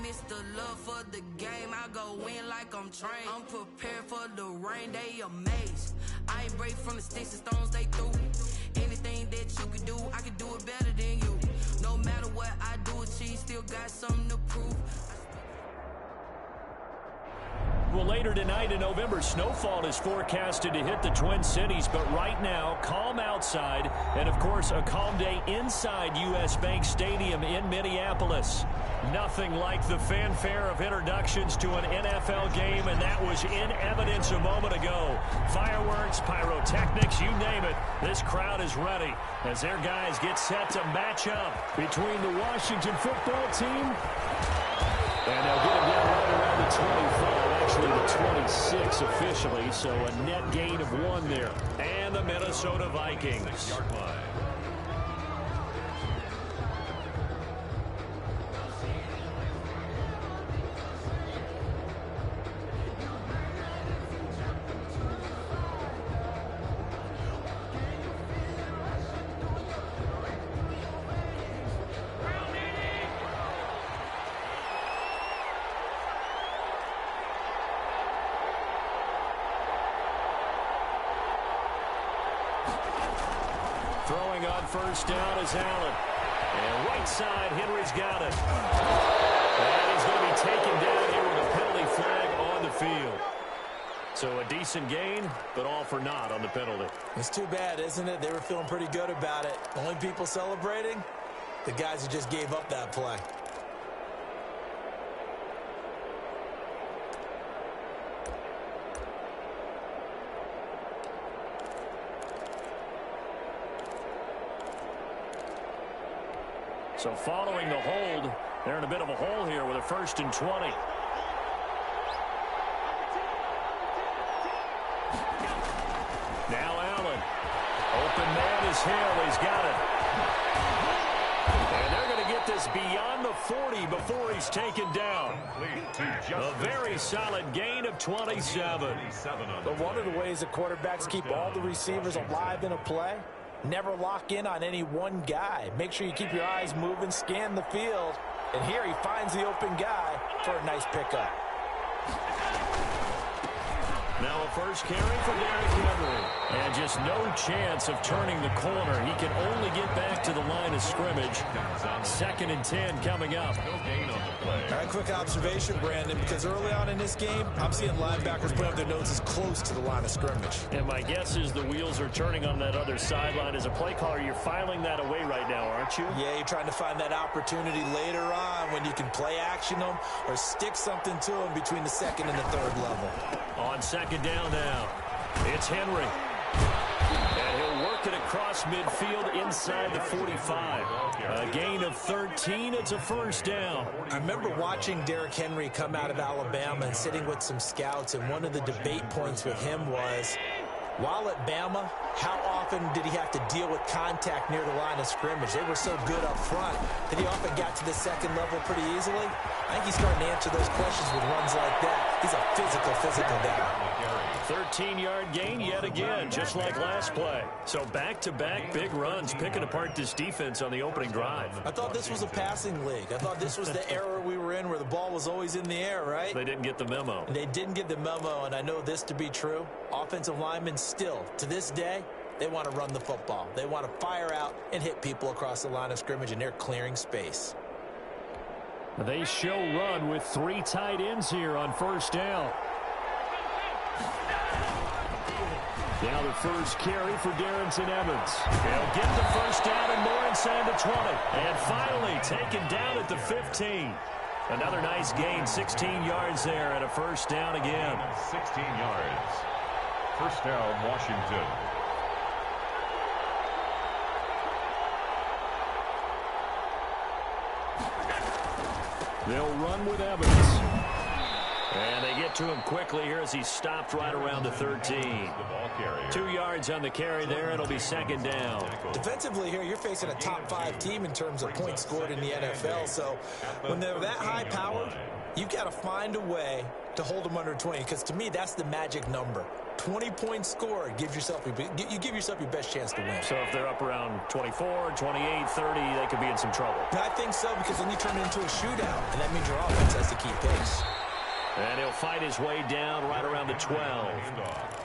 It's the love for the game. I go in like I'm trained. I'm prepared for the rain, they amazed. I ain't break from the sticks and stones they threw. Anything that you can do, I can do it better than you. No matter what I do, achieve, still got something to prove. Well, later tonight in November, snowfall is forecasted to hit the Twin Cities, but right now, calm outside, and of course, a calm day inside U.S. Bank Stadium in Minneapolis. Nothing like the fanfare of introductions to an NFL game, and that was in evidence a moment ago. Fireworks, pyrotechnics, you name it, this crowd is ready as their guys get set to match up between the Washington football team, and they'll get it down right around the 25. Actually the 26 officially, so a net gain of 1 there. And the Minnesota Vikings. Throwing on first down is Allen. And right side, Henry's got it. And he's going to be taken down here with a penalty flag on the field. So a decent gain, but all for naught on the penalty. It's too bad, isn't it? They were feeling pretty good about it. Only people celebrating? The guys who just gave up that play. So following the hold, they're in a bit of a hole here with a 1st and 20. Now Allen. Open man is Hill. He's got it. And they're going to get this beyond the 40 before he's taken down. A very solid gain of 27. But one of the ways that quarterbacks keep all the receivers alive in a play, never lock in on any one guy. Make sure you keep your eyes moving, scan the field. And here he finds the open guy for a nice pickup. Now a first carry for Derrick Henry. And just no chance of turning the corner. He can only get back to the line of scrimmage. 2nd and 10 coming up. All right, quick observation, Brandon, because early on in this game, I'm seeing linebackers put up their noses close to the line of scrimmage. And my guess is the wheels are turning on that other sideline. As a play caller, you're filing that away right now, aren't you? Yeah, you're trying to find that opportunity later on when you can play action them or stick something to them between the 2nd and the 3rd level. On 2nd down now, it's Henry. And he'll work it across midfield inside the 45. A gain of 13. It's a 1st down. I remember watching Derrick Henry come out of Alabama and sitting with some scouts, and one of the debate points with him was, while at Bama, how often did he have to deal with contact near the line of scrimmage? They were so good up front that he often got to the 2nd level pretty easily. I think he's starting to answer those questions with runs like that. He's a physical guy. 13-yard gain yet again, just like last play. So back-to-back big runs, picking apart this defense on the opening drive. I thought this was a passing league. I thought this was the era we were in where the ball was always in the air, right? They didn't get the memo. They didn't get the memo, and I know this to be true. Offensive linemen still, to this day, they want to run the football. They want to fire out and hit people across the line of scrimmage, and they're clearing space. They show run with 3 tight ends here on 1st down. Now the first carry for Darrynton Evans. He'll get the 1st down and more inside the 20. And finally taken down at the 15. Another nice gain, 16 yards there, and a 1st down again. 16 yards. 1st down, Washington. They'll run with Evans. And they get to him quickly here as he stopped right around the 13. 2 yards on the carry there. It'll be second down. Defensively here, you're facing a top 5 team in terms of points scored in the NFL. So when they're that high-powered, you've got to find a way to hold them under 20, because to me, that's the magic number. 20 points scored, you give yourself your best chance to win. So if they're up around 24, 28, 30, they could be in some trouble. I think so, because then you turn it into a shootout, and that means your offense has to keep pace. And he'll fight his way down right around the 12.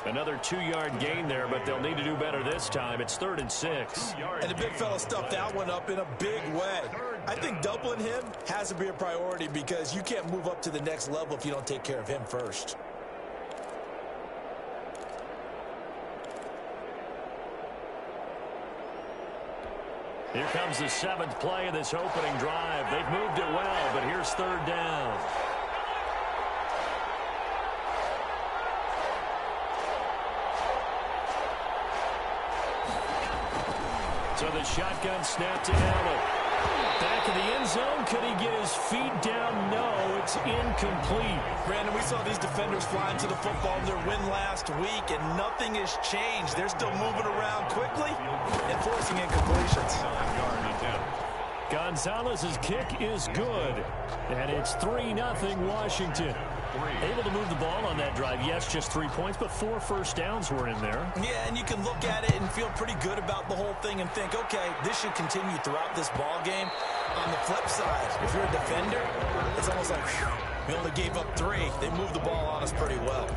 Another 2-yard gain there, but they'll need to do better this time. It's 3rd and 6. And the big fella stuffed that one up in a big way. I think doubling him has to be a priority, because you can't move up to the next level if you don't take care of him first. Here comes the 7th play of this opening drive. They've moved it well, but here's 3rd down. So the shotgun snap to Allen. Back in the end zone. Could he get his feet down? No, it's incomplete. Brandon, we saw these defenders flying to the football in their win last week, and nothing has changed. They're still moving around quickly and forcing incompletions. Gonzalez's kick is good, and it's 3-0 Washington. Able to move the ball on that drive. Yes, just 3 points, but 4 first downs were in there. Yeah, and you can look at it and feel pretty good about the whole thing and think, okay, this should continue throughout this ball game. On the flip side, if you're a defender, it's almost like, whew, we only gave up 3. They moved the ball on us pretty well.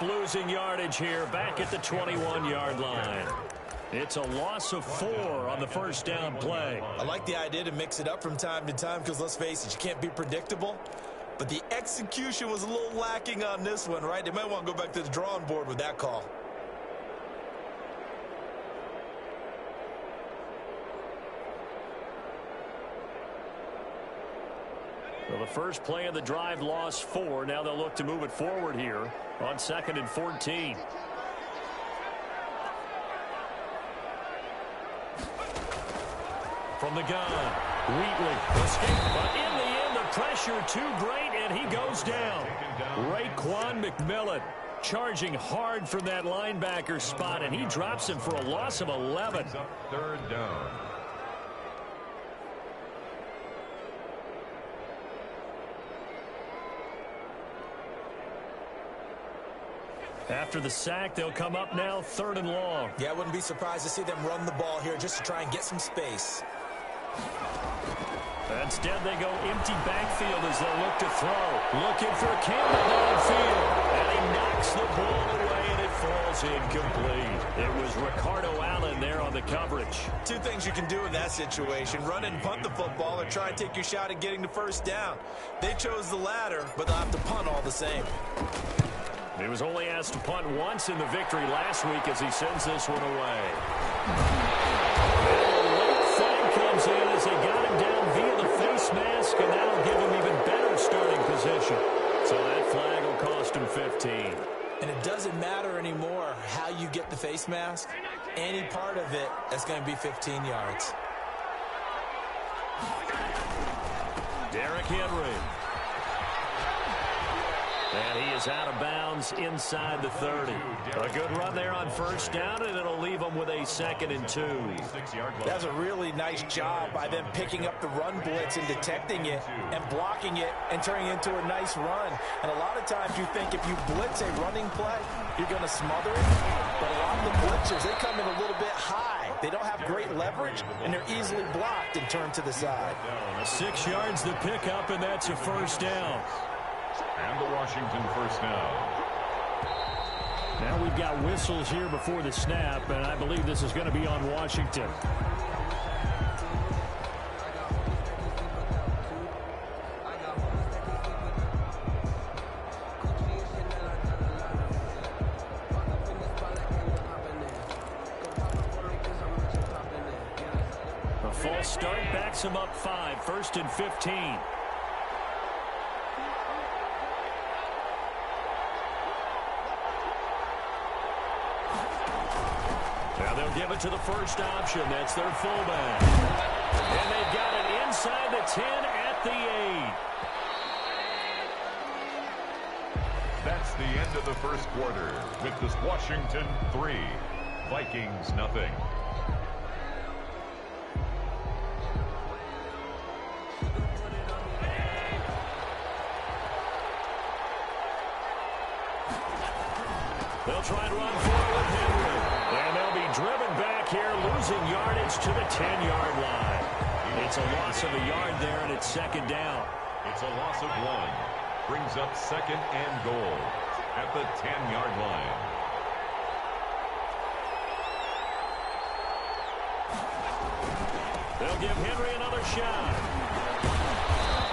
Losing yardage here back at the 21-yard line. It's a loss of 4 on the first down play. I like the idea to mix it up from time to time, because let's face it, you can't be predictable. But the execution was a little lacking on this one, right? They might want to go back to the drawing board with that call. Well, the first play of the drive lost 4. Now they'll look to move it forward here on 2nd and 14. From the gun, Wheatley escape, but in the end the pressure too great, and he goes down. Raekwon McMillan charging hard from that linebacker spot, and he drops him for a loss of 11. 3rd down. After the sack, they'll come up now 3rd and long. Yeah, I wouldn't be surprised to see them run the ball here just to try and get some space. Instead, they go empty backfield as they look to throw. Looking for Campbell downfield. And he knocks the ball away, and it falls incomplete. It was Ricardo Allen there on the coverage. 2 things you can do in that situation: run and punt the football, or try and take your shot at getting the first down. They chose the latter, but they'll have to punt all the same. He was only asked to punt once in the victory last week as he sends this one away. And a late flag comes in as they got him down via the face mask, and that'll give him even better starting position. So that flag will cost him 15. And it doesn't matter anymore how you get the face mask. Any part of it, that's going to be 15 yards. Derrick Henry. And he is out of bounds inside the 30. A good run there on first down, and it'll leave them with a 2nd and 2. That's a really nice job by them picking up the run blitz and detecting it and blocking it and turning it into a nice run. And a lot of times you think if you blitz a running play, you're going to smother it. But a lot of the blitzers, they come in a little bit high. They don't have great leverage, and they're easily blocked and turned to the side. 6 yards the pickup, and that's a first down. And the Washington first down. Now we've got whistles here before the snap, and I believe this is going to be on Washington. They'll start, backs them up 5, 1st and 15. Now they'll give it to the first option. That's their fullback. And they've got it inside the 10 at the 8. That's the end of the first quarter with this Washington 3, Vikings nothing. They'll try and run forward with Henry. And they'll be driven back here, losing yardage to the 10-yard line. It's a loss of a yard there, and it's 2nd down. It's a loss of 1. Brings up 2nd and goal at the 10-yard line. They'll give Henry another shot.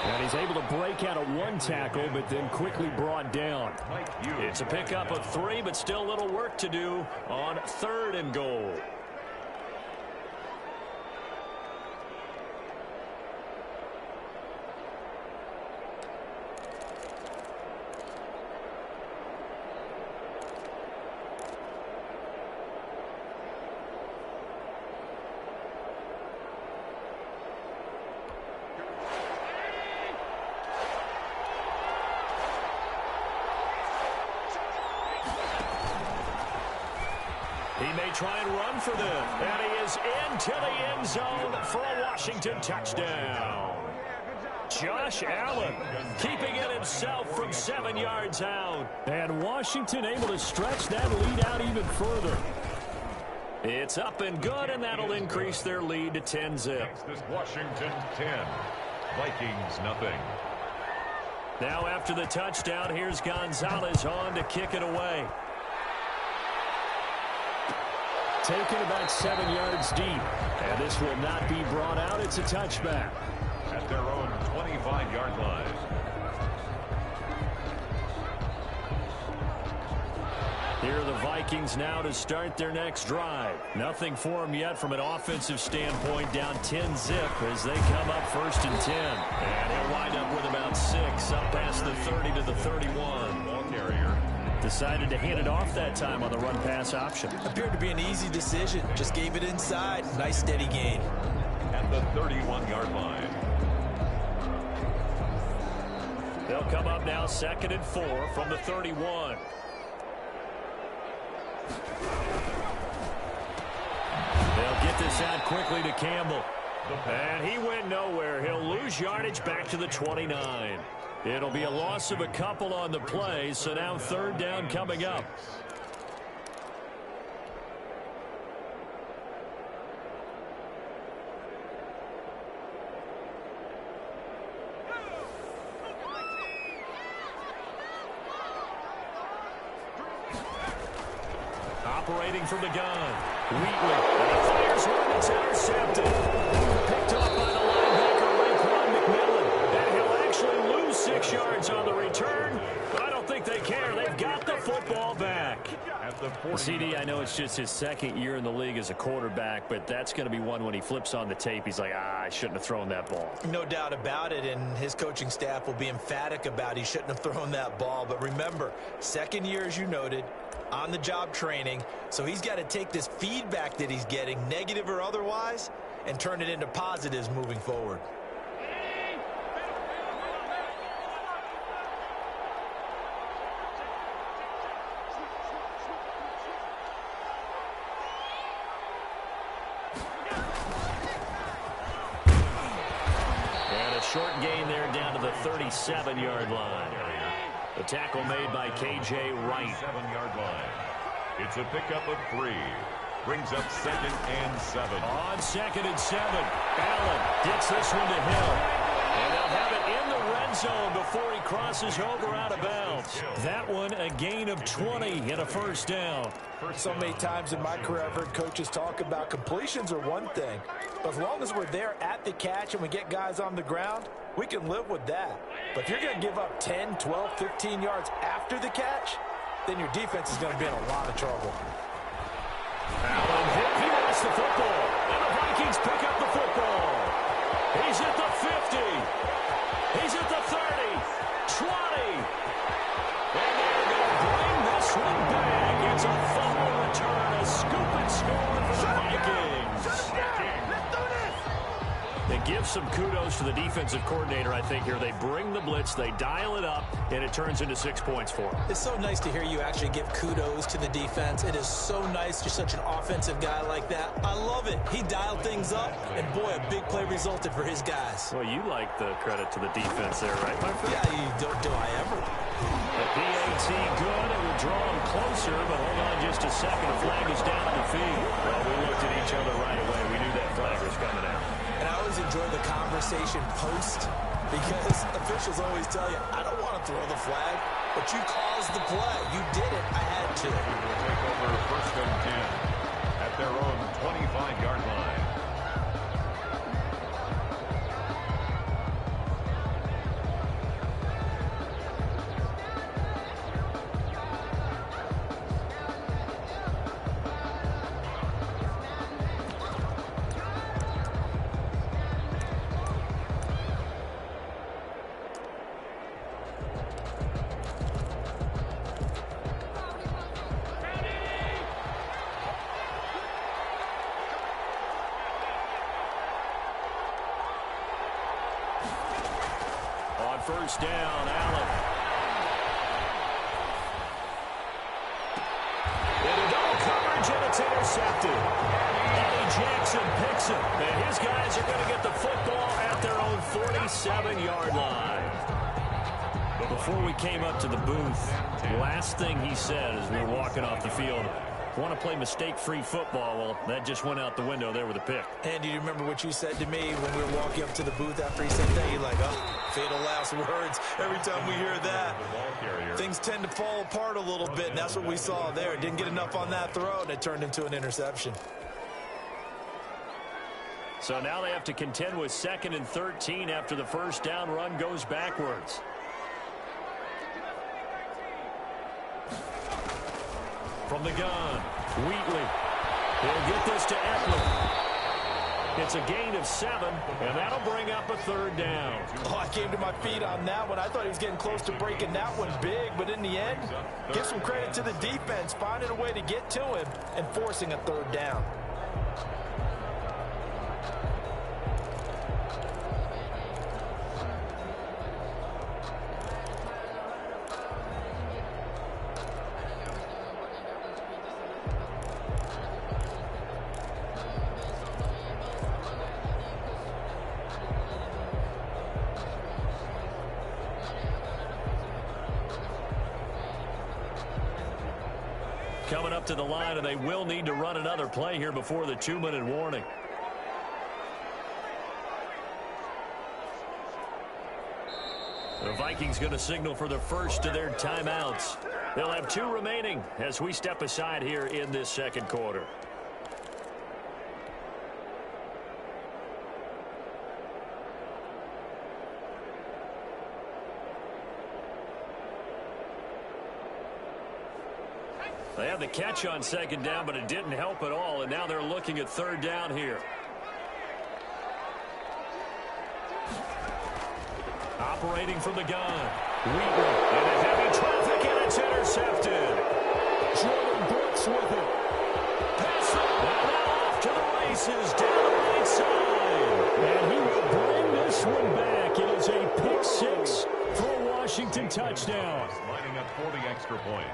And he's able to break out of 1 tackle, but then quickly brought down. It's a pickup of 3, but still a little work to do on 3rd and goal. He may try and run for them. And he is into the end zone for a Washington touchdown. Josh Allen keeping it himself from 7 yards out. And Washington able to stretch that lead out even further. It's up and good, and that'll increase their lead to 10-zip. This Washington 10, Vikings nothing. Now after the touchdown, here's Gonzalez on to kick it away. Taken about 7 yards deep. And this will not be brought out. It's a touchback. At their own 25-yard line. Here are the Vikings now to start their next drive. Nothing for them yet from an offensive standpoint. Down 10-zip as they come up 1st and 10. And he'll wind up with about 6 up past the 30 to the 31. Ball carrier. Decided to hand it off that time on the run-pass option. Appeared to be an easy decision. Just gave it inside. Nice steady gain. At the 31-yard line. They'll come up now 2nd and 4 from the 31. They'll get this out quickly to Campbell. And he went nowhere. He'll lose yardage back to the 29. It'll be a loss of a couple on the play, so now 3rd down coming up. Operating from the gun. Wheatley. And he fires one that's intercepted. Picked up by the linebacker, Raekwon McMillan. And he'll actually lose 6 yards on the return, but I don't think they care. They've got the football back. At the 40. CD, I know it's just his 2nd year in the league as a quarterback, but that's going to be one when he flips on the tape. He's like, I shouldn't have thrown that ball. No doubt about it, and his coaching staff will be emphatic about he shouldn't have thrown that ball. But remember, 2nd year, as you noted, on-the-job training, so he's got to take this feedback that he's getting, negative or otherwise, and turn it into positives moving forward. And a short gain there down to the 37-yard line. The tackle made by K.J. Wright. 7-yard line. It's a pickup of 3. Brings up 2nd and 7. On 2nd and 7. Allen gets this one to Hill. And they'll have it in the red zone before he crosses over out of bounds. That one a gain of 20 and a 1st down. So many times in my career I've heard coaches talk about completions are one thing, but as long as we're there at the catch and we get guys on the ground, we can live with that. But if you're going to give up 10, 12, 15 yards after the catch, then your defense is going to be in a lot of trouble. Allen hit. He lost the football. And the Vikings pick up the football. some kudos to the defensive coordinator, I think, here. They bring the blitz, they dial it up, and it turns into 6 points for them. It's so nice to hear you actually give kudos to the defense. It is so nice. You're such an offensive guy like that. I love it. He dialed things up, and boy, a big play resulted for his guys. Well, you like the credit to the defense there, right, my friend? Yeah, do I ever? The PAT good. It will draw him closer, but hold on just a second. The flag is down on the field. Well, we looked at each other right away. We knew that flag was coming out. And I always enjoy the conversation post because officials always tell you, I don't want to throw the flag, but you caused the play. You did it. I had to. We will take over 1st and 10 at their own 25-yard line. First down, Allen. Into double coverage, and it's intercepted. Eddie Jackson picks it, and his guys are going to get the football at their own 47-yard line. But before we came up to the booth, the last thing he said as we were walking off the field, want to play mistake-free football. Well, that just went out the window there with a pick. And do you remember what you said to me when we were walking up to the booth after he said that? You're like, oh, fatal last words. Every time we hear that, things tend to fall apart a little bit, and that's what we saw there. Didn't get enough on that throw, and it turned into an interception. So now they have to contend with 2nd and 13 after the first down run goes backwards. From the gun, Wheatley. He'll get this to Eckler. It's a gain of 7, and that'll bring up a 3rd down. Oh, I came to my feet on that one. I thought he was getting close to breaking that one big, but in the end, give some credit to the defense, finding a way to get to him and forcing a 3rd down. Coming up to the line, and they will need to run another play here before the 2-minute warning. The Vikings going to signal for the first of their timeouts. They'll have 2 remaining as we step aside here in this 2nd quarter. They had the catch on 2nd down, but it didn't help at all, and now they're looking at 3rd down here. Operating from the gun. Wheatley into heavy traffic, and it's intercepted. Jordan Brooks with it. Pass it. And now off to the races down the right side. And he will bring this one back. It is a pick 6 for a Washington touchdown. Lining up for the extra point.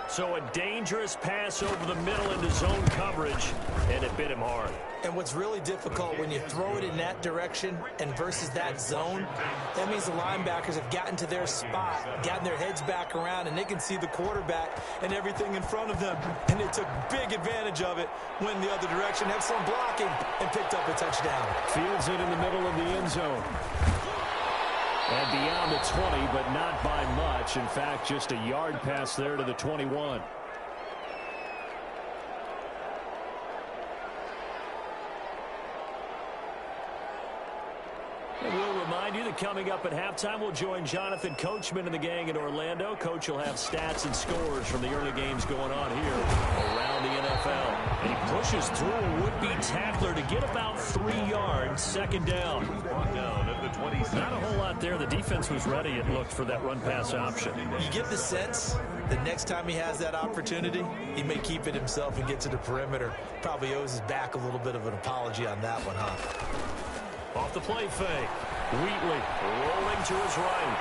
So a dangerous pass over the middle into zone coverage, and it bit him hard. And what's really difficult when you throw it in that direction and versus that zone, that means the linebackers have gotten to their spot, gotten their heads back around, and they can see the quarterback and everything in front of them. And they took big advantage of it, went the other direction, had some blocking, and picked up a touchdown. Fields it in the middle of the end zone. And beyond the 20, but not by much. In fact, just a yard pass there to the 21. And we'll remind you that coming up at halftime, we'll join Jonathan Coachman and the gang in Orlando. Coach will have stats and scores from the early games going on here around the NFL. And he pushes through a would-be tackler to get about 3 yards, 2nd down. Down at the 27. Not a whole lot there. The defense was ready, it looked, for that run-pass option. You get the sense the next time he has that opportunity, he may keep it himself and get to the perimeter. Probably owes his back a little bit of an apology on that one, huh? Off the play fake. Wheatley rolling to his right.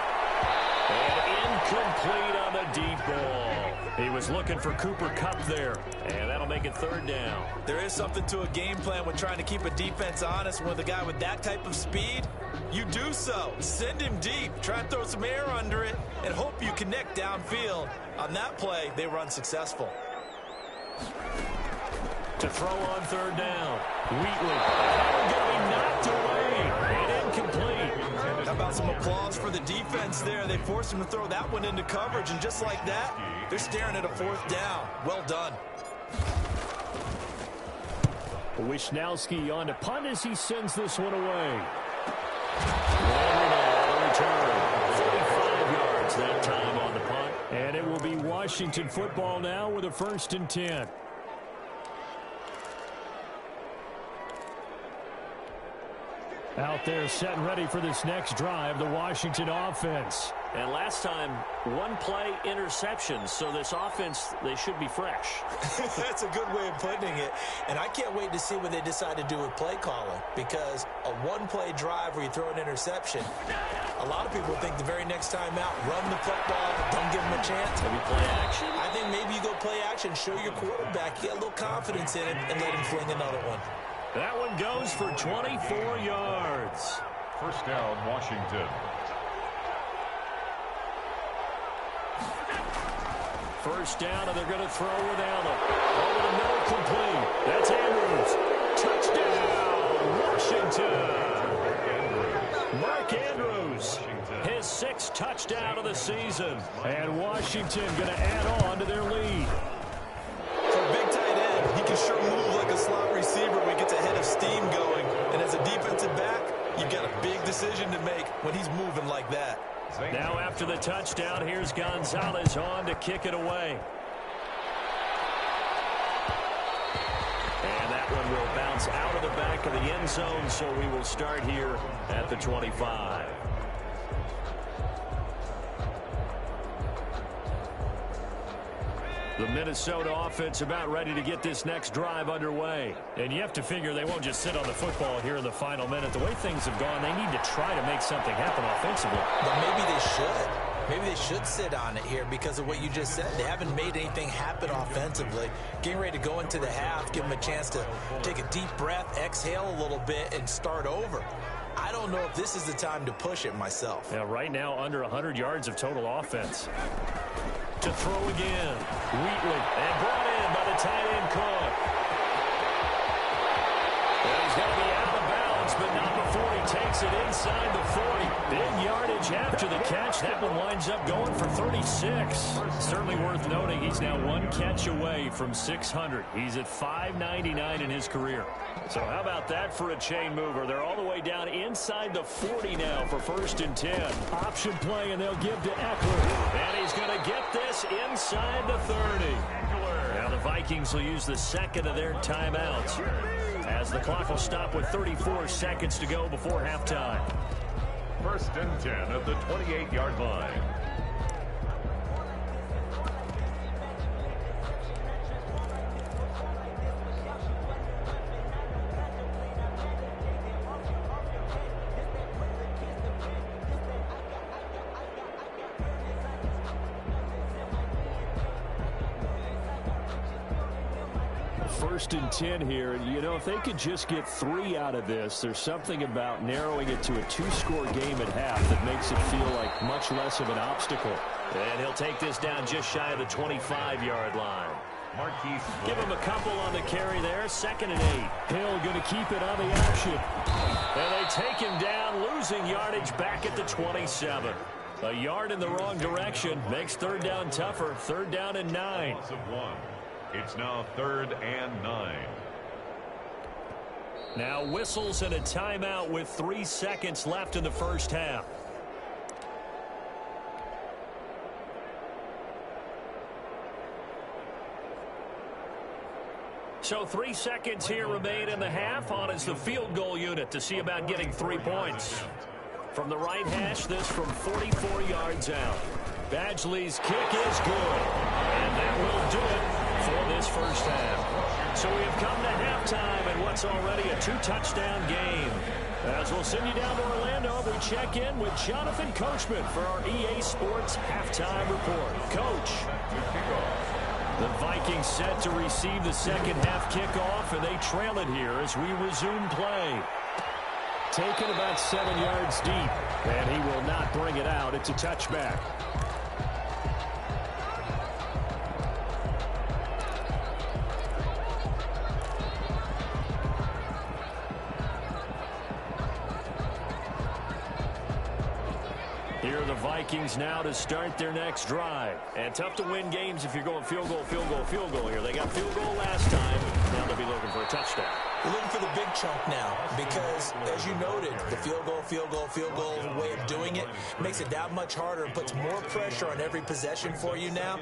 And incomplete on the deep ball. He was looking for Cooper Kupp there. And that'll make it third down. There is something to a game plan with trying to keep a defense honest. With a guy with that type of speed, you do so. Send him deep. Try and throw some air under it and hope you connect downfield. On that play, they were unsuccessful. To throw on third down. Wheatley. Going to be knocked away. And incomplete. How about some applause for the defense there? They forced him to throw that one into coverage, and just like that, they're staring at a fourth down. Well done. Wishnowski on to punt as he sends this one away. The return. 45 yards that time on the punt. And it will be Washington football now with a 1st and 10. Out there set and ready for this next drive, the Washington offense. And last time, one play interception, so this offense, they should be fresh. That's a good way of putting it. And I can't wait to see what they decide to do with play calling, because a one-play drive where you throw an interception, a lot of people think the very next time out, run the football, don't give them a chance. Maybe play action. I think maybe you go play action, show your quarterback, get a little confidence in him, and let him fling another one. That one goes for 24 yards. First down, Washington. First down, and they're going to throw with Allen. Over the middle, complete. That's Andrews. Touchdown, Washington. Mark Andrews, his 6th touchdown of the season. And Washington going to add on to their lead. For a big tight end, he can sure move like a slot receiver when he gets a head of steam going. And as a defensive back, you've got a big decision to make when he's moving like that. Now after the touchdown, here's Gonzalez on to kick it away. And that one will bounce out of the back of the end zone, so we will start here at the 25. The Minnesota offense about ready to get this next drive underway. And you have to figure they won't just sit on the football here in the final minute. The way things have gone, they need to try to make something happen offensively. But maybe they should. Maybe they should sit on it here because of what you just said. They haven't made anything happen offensively. Getting ready to go into the half, give them a chance to take a deep breath, exhale a little bit, and start over. I don't know if this is the time to push it myself. Yeah, right now under 100 yards of total offense. To throw again. Wheatley. And brought in by the tight end Cook. Well, he's going to be out of bounds, but not before he takes it inside the 40. Big yardage after the catch. That one winds up going for 36. Certainly worth noting he's now one catch away from 600. He's at 599 in his career. So how about that for a chain mover? They're all the way down inside the 40 now for 1st and 10. Option play, and they'll give to Eckler. And he's going to get this inside the 30. Now the Vikings will use the 2nd of their timeouts as the clock will stop with 34 seconds to go before halftime. 1st and 10 at the 28-yard line. First and 10 here. You know, if they could just get 3 out of this, there's something about narrowing it to a 2-score game at half that makes it feel like much less of an obstacle. And he'll take this down just shy of the 25-yard line. Marquise. Give him a couple on the carry there. 2nd and 8. Hill going to keep it on the action. And they take him down, losing yardage back at the 27. A yard in the wrong direction makes 3rd down tougher. 3rd down and 9. It's now 3rd and 9. Now whistles and a timeout with 3 seconds left in the first half. So 3 seconds here remain in the half. On is the field goal unit to see about getting 3 points. From the right hash, this from 44 yards out. Badgley's kick is good. And that will do it for this first half. So we have come to halftime in what's already a 2-touchdown game. As we'll send you down to Orlando, we check in with Jonathan Coachman for our EA Sports Halftime Report. Coach. The Vikings set to receive the second half kickoff, and they trail it here as we resume play. Taken about 7 yards deep, and he will not bring it out. It's a touchback. Here are the Vikings now to start their next drive. And tough to win games if you're going field goal, field goal, field goal here. They got field goal last time. Now they'll be looking for a touchdown. We're looking for the big chunk now because, as you noted, the field goal way of doing it makes it that much harder and puts more pressure on every possession for you now.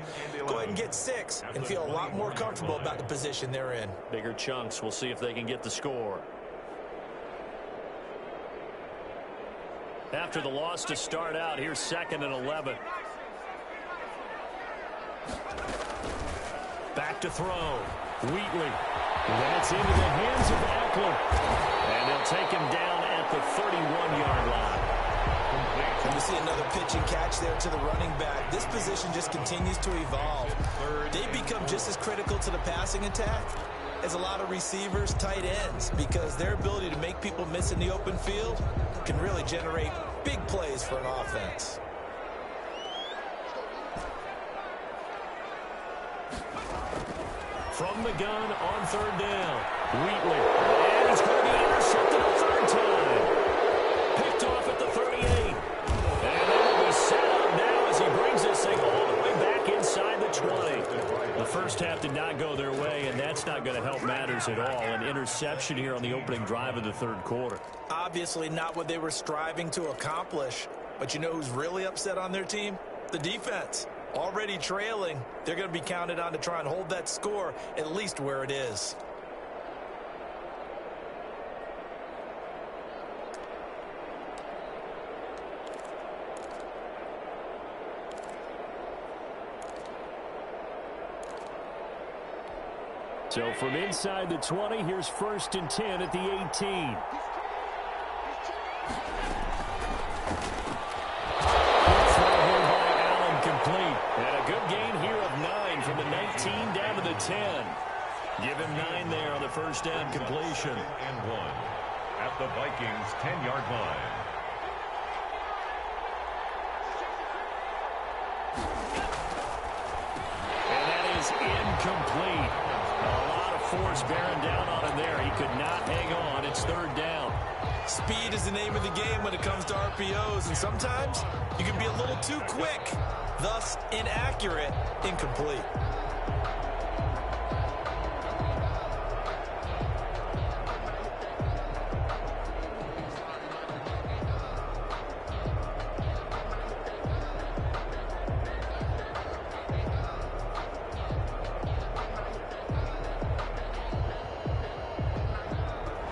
Go ahead and get 6 and feel a lot more comfortable about the position they're in. Bigger chunks. We'll see if they can get the score. After the loss to start out, here's 2nd and 11. Back to throw. Wheatley. That's into the hands of Eckler. And they'll take him down at the 31-yard line. And we see another pitch and catch there to the running back. This position just continues to evolve. They become just as critical to the passing attack as a lot of receivers, tight ends, because their ability to make people miss in the open field can really generate big plays for an offense. From the gun on 3rd down, Wheatley. And he's going to be intercepted a 3rd time. Picked off at the 38. And they will be set up now as he brings this thing all the way back inside the 20. The first half did not go their way, and that's not going to help matters at all. An interception here on the opening drive of the 3rd quarter. Obviously not what they were striving to accomplish. But you know who's really upset on their team? The defense. Already trailing, they're going to be counted on to try and hold that score at least where it is. So from inside the 20, here's 1st and 10 at the 18. And a good gain here of 9 from the 19 down to the 10. Give him 9 there on the first down completion. And 1 at the Vikings' 10-yard line. And that is incomplete. A lot of force bearing down on him there. He could not hang on. It's 3rd down. Speed is the name of the game when it comes to RPOs, and sometimes you can be a little too quick, thus inaccurate, incomplete.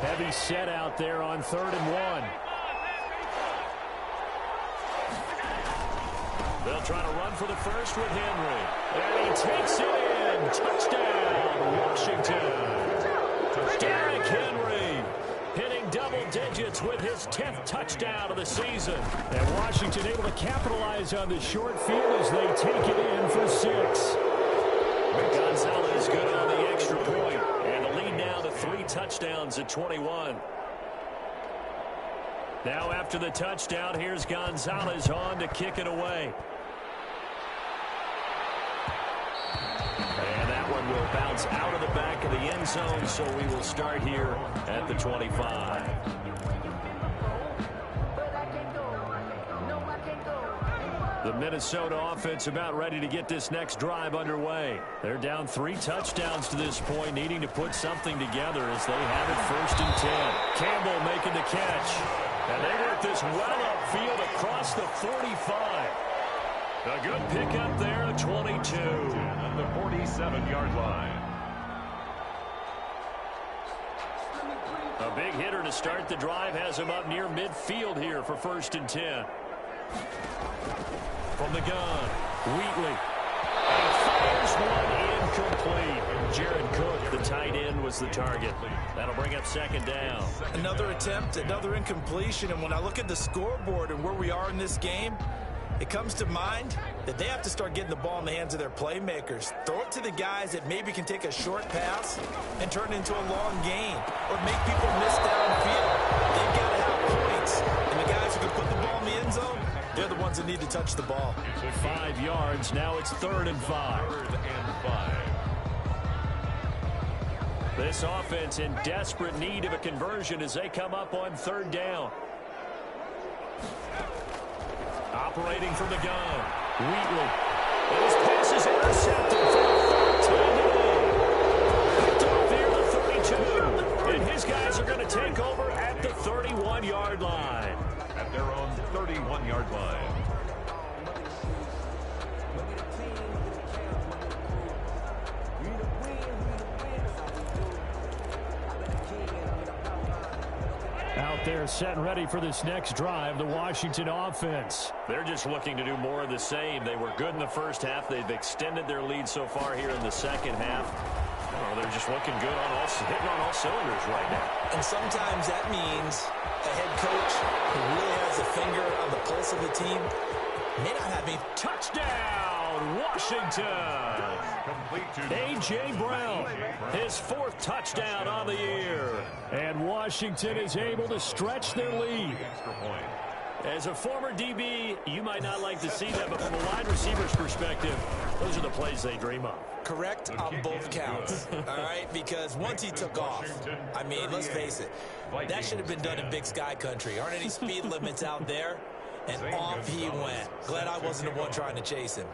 Heavy set out there on 3rd and 1. They'll try to run for the first with Henry. And he takes it in. Touchdown, Washington. Derrick Henry hitting double digits with his 10th touchdown of the season. And Washington able to capitalize on the short field as they take it in for 6. Gonzalez good on the extra point. And the lead now to 3 touchdowns at 21. Now after the touchdown, here's Gonzalez on to kick it away. And that one will bounce out of the back of the end zone, so we will start here at the 25. The Minnesota offense about ready to get this next drive underway. They're down 3 touchdowns to this point, needing to put something together as they have it 1st and 10. Campbell making the catch. And they work this well upfield across the 45. A good pickup there at 22. At the 47-yard line. A big hitter to start the drive has him up near midfield here for 1st and 10. From the gun, Wheatley. fires one incomplete. Jared Cook, the tight end, was the target. That'll bring up second down. Another attempt, another incompletion, and when I look at the scoreboard and where we are in this game, it comes to mind that they have to start getting the ball in the hands of their playmakers. Throw it to the guys that maybe can take a short pass and turn it into a long gain or make people miss downfield. They've got to have points, and the guys who can put the ball in the end zone, they're the ones that need to touch the ball. 5 yards. Now it's 3rd and 5. 3rd and 5. This offense in desperate need of a conversion as they come up on 3rd down. Operating from the gun, Wheatley. And his pass is intercepted for the 3rd time today. Picked off near the 32. And his guys are going to take over at the 31-yard line. At their own 31-yard line. Out there set and ready for this next drive, the Washington offense. They're just looking to do more of the same. They were good in the first half. They've extended their lead so far here in the second half. Oh, they're just looking good on hitting on all cylinders right now. And sometimes that means a head coach who really has a finger on the pulse of the team may not have any. Touchdown, Washington! A.J. Brown, his 4th touchdown on the year. And Washington is able to stretch their lead. As a former DB, you might not like to see that, but from a wide receiver's perspective, those are the plays they dream of. Correct on both counts, all right? Because once he took off, I mean, let's face it, that should have been done in Big Sky Country. Aren't any speed limits out there? And off he went. Glad I wasn't the one trying to chase him.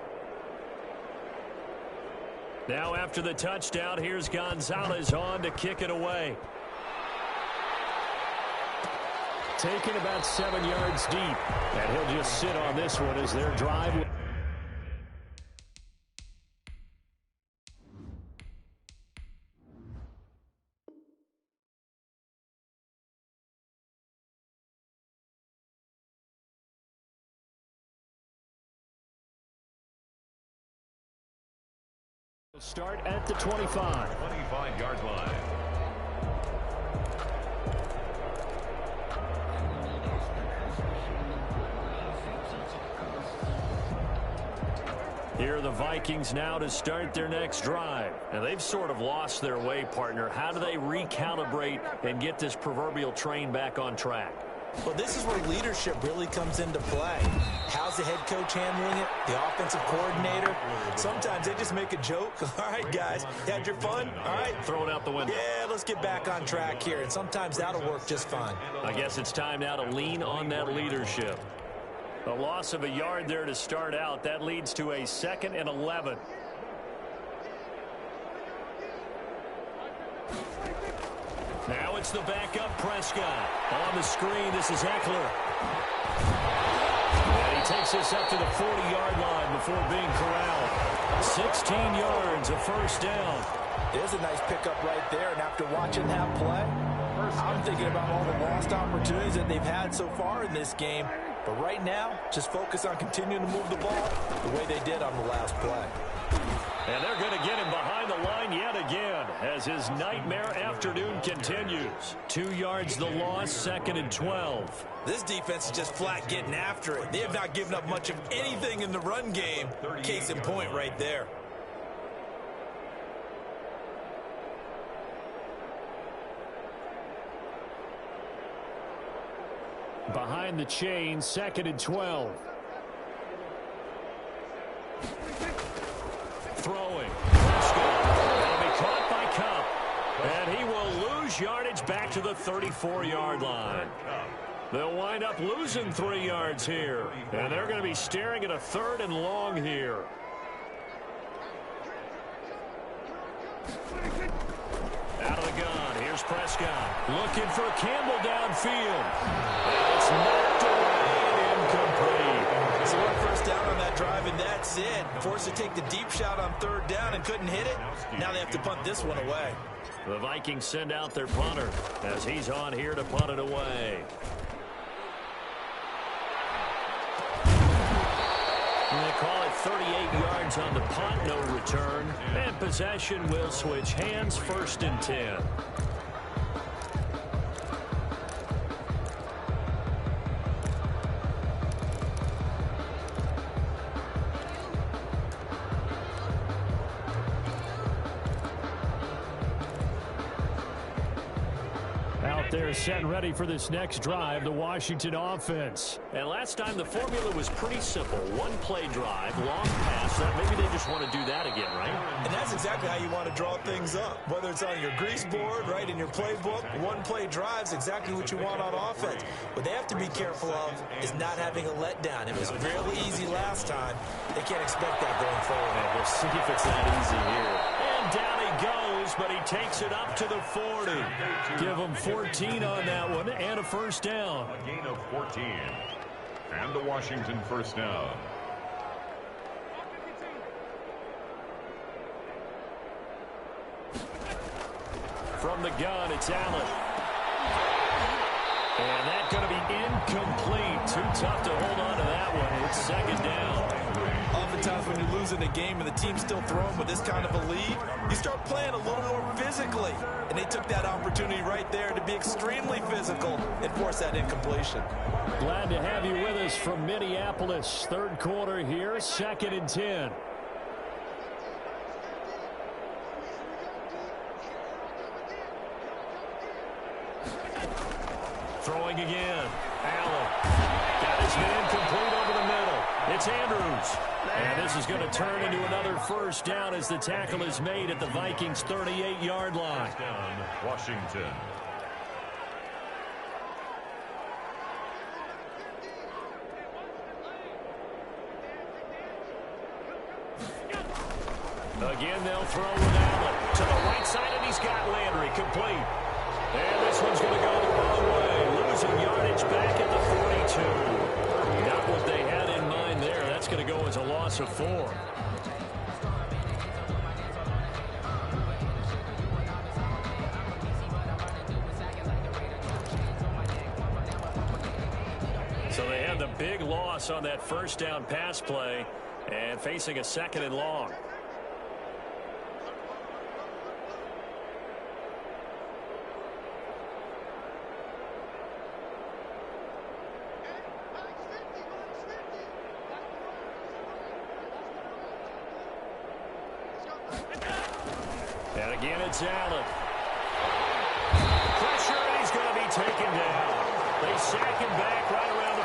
Now after the touchdown, here's Gonzalez on to kick it away. Taken about 7 yards deep. And he'll just sit on this one as their drive. Start at the 25. 25-yard line. Here are the Vikings now to start their next drive. And they've sort of lost their way, partner. How do they recalibrate and get this proverbial train back on track? Well, this is where leadership really comes into play. How's the head coach handling it? The offensive coordinator? Sometimes they just make a joke. All right, guys, you had your fun? All right. Throw it out the window. Yeah, let's get back on track here. And sometimes that'll work just fine. I guess it's time now to lean on that leadership. A loss of a yard there to start out. That leads to a 2nd and 11. Now it's the backup Prescott. On the screen, this is Eckler. And he takes this up to the 40-yard line before being corralled. 16 yards, a first down. There's a nice pickup right there. And after watching that play, I'm thinking about all the lost opportunities that they've had so far in this game. But right now, just focus on continuing to move the ball the way they did on the last play. And they're going to get him behind the line yet again as his nightmare afternoon continues. 2 yards the loss, 2nd and 12. This defense is just flat getting after it. They have not given up much of anything in the run game. Case in point right there. Behind the chain, 2nd and 12. Throwing. That'll be caught by Kupp. And he will lose yardage back to the 34-yard line. They'll wind up losing 3 yards here. And they're going to be staring at a 3rd and long here. Out of the gun. Here's Prescott. Looking for Campbell downfield. And it's knocked away and incomplete. So one first down on that drive, and that's it. Forced to take the deep shot on 3rd down and couldn't hit it. Now they have to punt this one away. The Vikings send out their punter as he's on here to punt it away. And they call it 38 yards on the punt, no return. And possession will switch hands, 1st and 10. They're set and ready for this next drive, the Washington offense. And last time the formula was pretty simple. One-play drive, long pass. Maybe they just want to do that again, right? And that's exactly how you want to draw things up. Whether it's on your grease board, right, in your playbook, one-play drive is exactly what you want on offense. What they have to be careful of is not having a letdown. It was really easy last time. They can't expect that going forward. And we'll see if it's that easy here. And down he goes, but he takes it up to the 40. Give him 14 on that one and a 1st down. A gain of 14. And the Washington 1st down. From the gun, it's Allen. And that's going to be incomplete. Too tough to hold on to that one. It's 2nd down. Oftentimes when you're losing a game and the team's still throwing with this kind of a lead, you start playing a little more physically. And they took that opportunity right there to be extremely physical and force that incompletion. Glad to have you with us from Minneapolis. 3rd quarter here, 2nd and 10. Throwing again. Allen. Got his man complete over the middle. It's Andrews. And this is going to turn into another 1st down as the tackle is made at the Vikings' 38-yard line. Down, Washington. Again, they'll throw with Allen. To the right side, and he's got Landry complete. And this one's going to go the wrong way. Losing yardage back at the 42. Not what they had in mind there. That's going to go as a loss of 4. So they had the big loss on that 1st down pass play and facing a 2nd and long. And again, it's Allen. Pressure, and he's going to be taken down. They sack him back right around the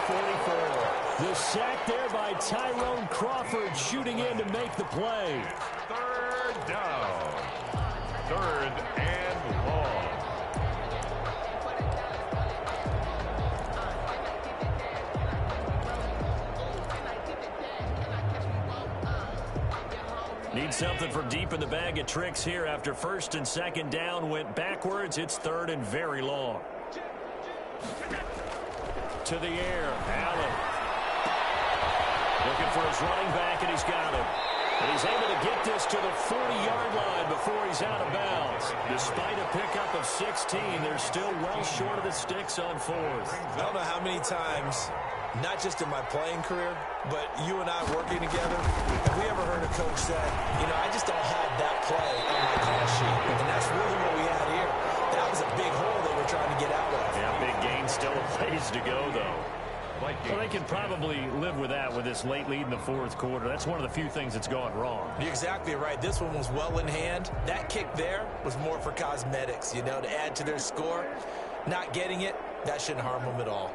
44. The sack there by Tyrone Crawford, shooting in to make the play. 3rd down. 3rd and long. Need something from deep in the bag of tricks here after 1st and 2nd down went backwards. It's 3rd and very long. To the air, Allen. Looking for his running back, and he's got him. And he's able to get this to the 40-yard line before he's out of bounds. Despite a pickup of 16, they're still well short of the sticks on 4th. I don't know how many times, not just in my playing career, but you and I working together, have we ever heard a coach say, you know, I just don't have that play on my call sheet. And that's really what we had here. That was a big hole they were trying to get out of. Yeah, big gain, still a ways to go, though. Well, they can probably live with that with this late lead in the 4th quarter. That's one of the few things that's gone wrong. You're exactly right. This one was well in hand. That kick there was more for cosmetics, you know, to add to their score. Not getting it, that shouldn't harm them at all.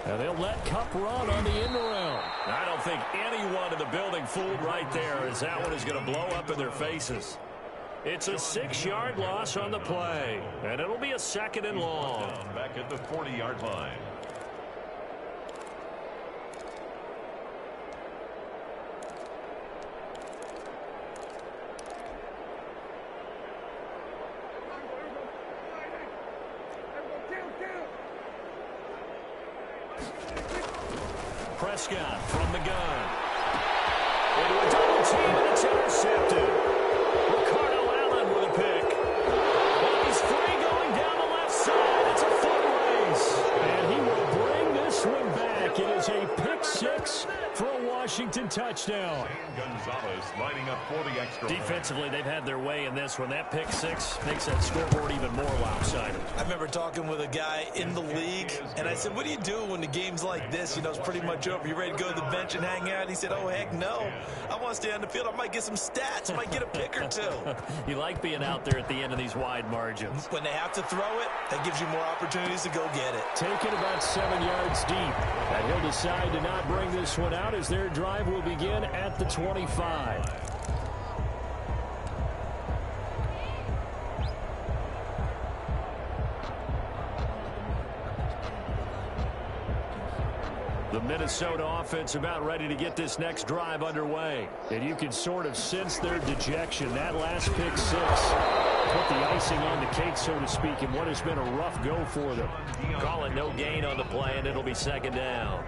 Now they'll let Kupp run on the end around. I don't think anyone in the building fooled right there, as that one is going to blow up in their faces. It's a 6-yard loss on the play, and it'll be a 2nd and long. Back at the 40-yard line. Prescott from the gun. Into a double team, and it's intercepted. Ricardo Allen with a pick. And he's free going down the left side. It's a foot race. And he will bring this one back. It is a Washington touchdown. Gonzalez lining up for the extra. Defensively, they've had their way in this one. That pick six makes that scoreboard even more lopsided. I remember talking with a guy in the league, and I said, what do you do when the game's like this? You know, it's pretty much over. You ready to go to the bench and hang out? He said, oh, heck no. I want to stay on the field. I might get some stats. I might get a pick or two. You like being out there at the end of these wide margins. When they have to throw it, that gives you more opportunities to go get it. Taken about 7 yards deep. And he'll decide to not bring this one out as their drive will begin at the 25. The Minnesota offense about ready to get this next drive underway. And you can sort of sense their dejection. That last pick six put the icing on the cake, so to speak, in what has been a rough go for them. Call it no gain on the play, and it'll be second down.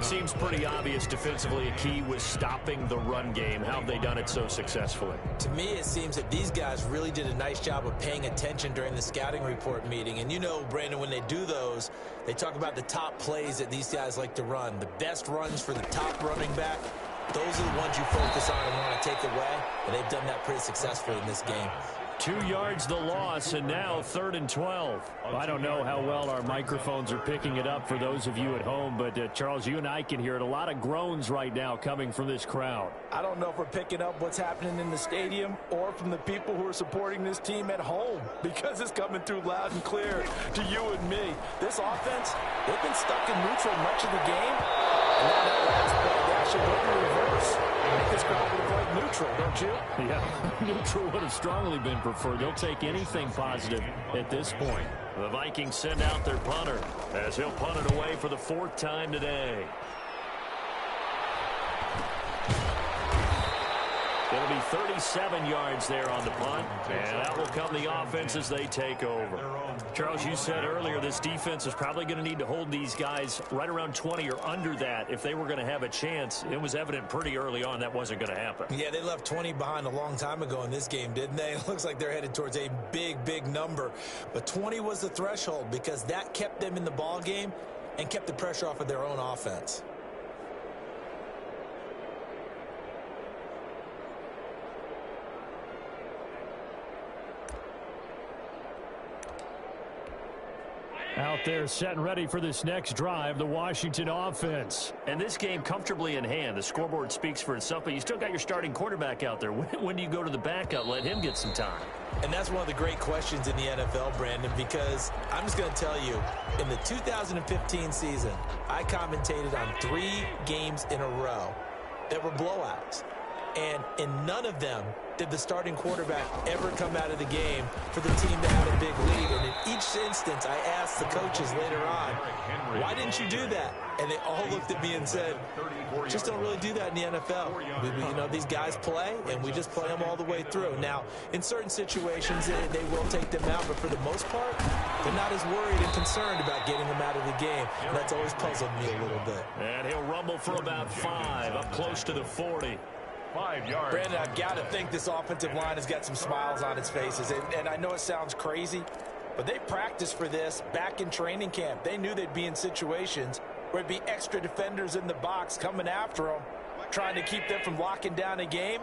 Seems pretty obvious defensively a key was stopping the run game. How have they done it so successfully? To me, it seems that these guys really did a nice job of paying attention during the scouting report meeting. And you know, Brandon, when they do those, they talk about the top plays that these guys like to run. The best runs for the top running back, those are the ones you focus on and want to take away. And they've done that pretty successfully in this game. 2 yards the loss, and now 3rd and 12. I don't know how well our microphones are picking it up for those of you at home, but Charles, you and I can hear it. A lot of groans right now coming from this crowd. I don't know if we're picking up what's happening in the stadium or from the people who are supporting this team at home, because it's coming through loud and clear to you and me. This offense, they've been stuck in neutral much of the game, and now that last play, they actually went in reverse. I think this crowd would have liked neutral, don't you? Yeah, neutral would have strongly been preferred. They'll take anything positive at this point. The Vikings send out their punter as he'll punt it away for the 4th time today. It'll be 37 yards there on the punt, and that will come the offense as they take over. Charles, you said earlier this defense is probably going to need to hold these guys right around 20 or under that if they were going to have a chance. It was evident pretty early on that wasn't going to happen. Yeah, they left 20 behind a long time ago in this game, didn't they? It looks like they're headed towards a big, big number. But 20 was the threshold because that kept them in the ball game and kept the pressure off of their own offense. Out there set and ready for this next drive, the Washington offense. And this game comfortably in hand. The scoreboard speaks for itself, but you still got your starting quarterback out there. When do you go to the backup, let him get some time? And that's one of the great questions in the NFL, Brandon, because I'm just going to tell you, in the 2015 season, I commentated on 3 games in a row that were blowouts. And in none of them did the starting quarterback ever come out of the game for the team that had a big lead. And in each instance, I asked the coaches later on, why didn't you do that? And they all looked at me and said, just don't really do that in the NFL. You know, these guys play, and we just play them all the way through. Now, in certain situations, they will take them out, but for the most part, they're not as worried and concerned about getting them out of the game. And that's always puzzled me a little bit. And he'll rumble for about 5, up close to the 40. 5 yards. Brandon, I've got to think this offensive line has got some smiles on its faces. And I know it sounds crazy, but they practiced for this back in training camp. They knew they'd be in situations where it'd be extra defenders in the box coming after them, trying to keep them from locking down a game.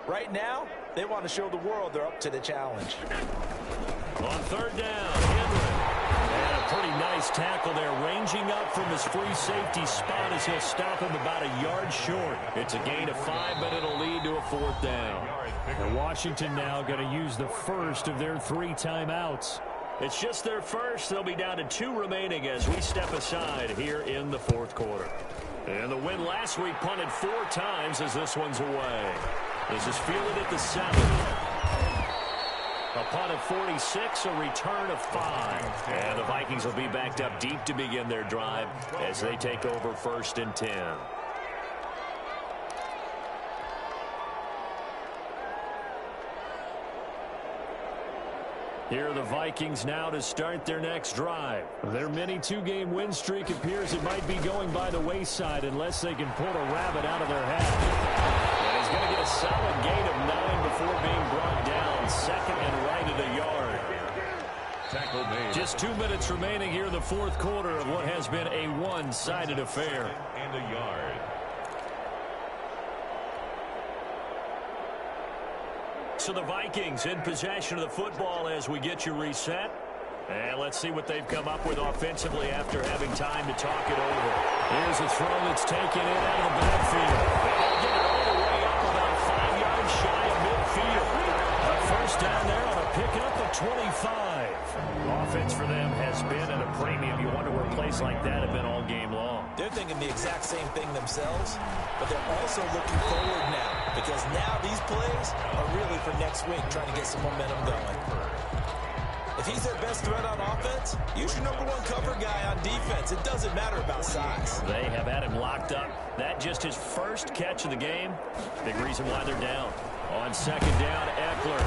Right now, they want to show the world they're up to the challenge. On 3rd down, Henry. And a pretty nice tackle there, ranging up from his free safety spot as he'll stop him about a yard short. It's a gain of 5, but it'll lead to a 4th down. And Washington now going to use the first of their 3 timeouts. It's just their first. They'll be down to 2 remaining as we step aside here in the 4th quarter. And the win last week punted 4 times as this one's away. This is fielded at the 7. A punt of 46, a return of 5. And the Vikings will be backed up deep to begin their drive as they take over 1st and 10. Here are the Vikings now to start their next drive. Their mini 2-game win streak appears it might be going by the wayside unless they can pull a rabbit out of their hat. And he's going to get a solid gain of 9 before being brought down. 2nd and right at a yard. Tackle made. Just 2 minutes remaining here in the 4th quarter of what has been a one-sided affair. And a yard. So the Vikings in possession of the football as we get you reset. And let's see what they've come up with offensively after having time to talk it over. Here's a throw that's taken in out of the backfield. They'll get it all the way up about 5 yards shy of midfield. A first down there on a pickup of 25. Offense for them has been at a premium. You wonder where plays like that have been all game long. They're thinking the exact same thing themselves, but they're also looking forward now because now these plays are really for next week, trying to get some momentum going. If he's their best threat on offense, use your #1 cover guy on defense. It doesn't matter about size. They have had him locked up. That just his first catch of the game. Big reason why they're down. On second down, Eckler.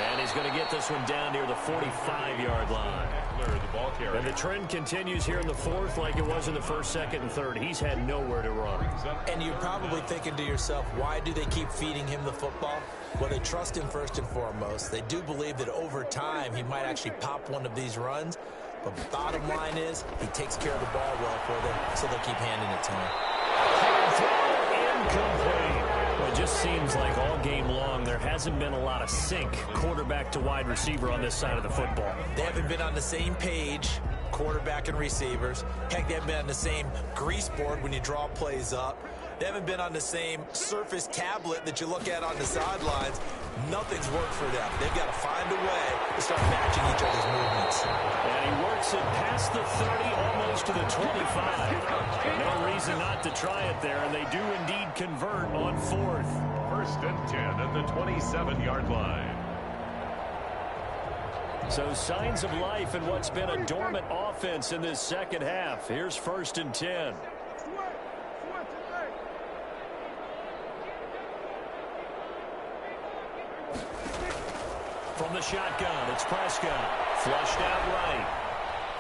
And he's going to get this one down near the 45-yard line. Eckler, the ball carrier. And the trend continues here in the fourth like it was in the first, second, and third. He's had nowhere to run. And you're probably thinking to yourself, why do they keep feeding him the football? Well, they trust him first and foremost. They do believe that over time he might actually pop one of these runs. But the bottom line is he takes care of the ball well for them, so they'll keep handing it to him. Incomplete. Well, it just seems like all game long there hasn't been a lot of sync quarterback to wide receiver on this side of the football. They haven't been on the same page, quarterback and receivers. Heck, they haven't been on the same grease board when you draw plays up. They haven't been on the same Surface tablet that you look at on the sidelines. Nothing's worked for them. They've got to find a way to start matching each other's movements. And he works it past the 30, almost to the 25. No reason not to try it there, and they do indeed convert on fourth. First and 10 at the 27-yard line. So signs of life in what's been a dormant offense in this second half. Here's first and 10. From the shotgun, it's Prescott. Flushed out right.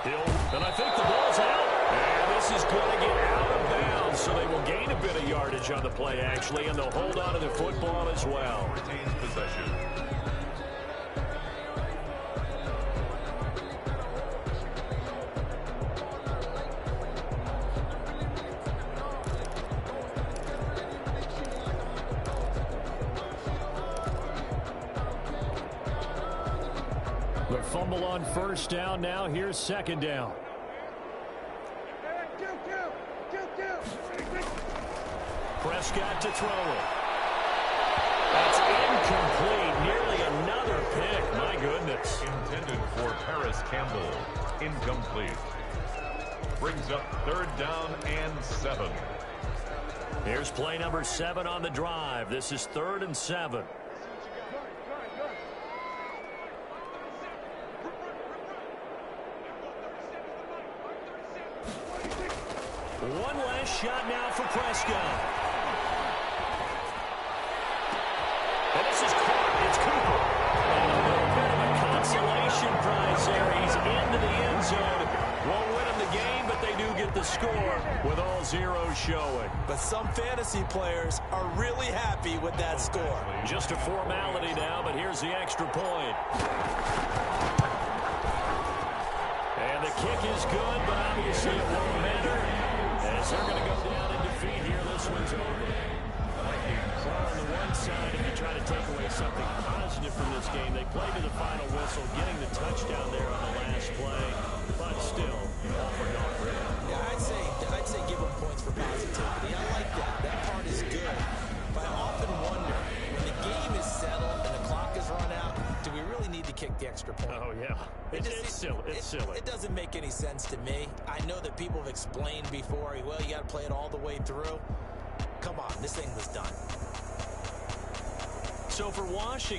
Hill, and I think the ball's out. And this is going to get out of bounds, so they will gain a bit of yardage on the play, actually, and they'll hold on to the football as well. Retains possession. The fumble on first down. Now here's second down. Prescott to throw it. That's incomplete. Nearly another pick. My goodness. Intended for Paris Campbell. Incomplete. Brings up third down and 7. Here's play number 7 on the drive. This is 3rd and 7. One last shot now for Prescott. And this is caught. It's Cooper. And a little bit of a consolation prize there. He's into the end zone. Won't win him the game, but they do get the score with all zeros showing. But some fantasy players are really happy with that score. Just a formality now, but here's the extra point. And the kick is good, but obviously it won't matter. As they're going to go down in defeat here, this one's over. On the one side, if you try to take away something positive from this game, they played to the final whistle, getting the touchdown there on the last play, but still, off and off really. Yeah, I'd say give them points for positivity. I like that. That part is good. But I often wonder, when the game is settled and the clock is run out, do we really need to kick the extra point? Oh, yeah. It's silly. It's silly. It doesn't make any sense to me. I know that people have explained before, well, you got to play it all the way through. Come on, this thing was done. So for Washington,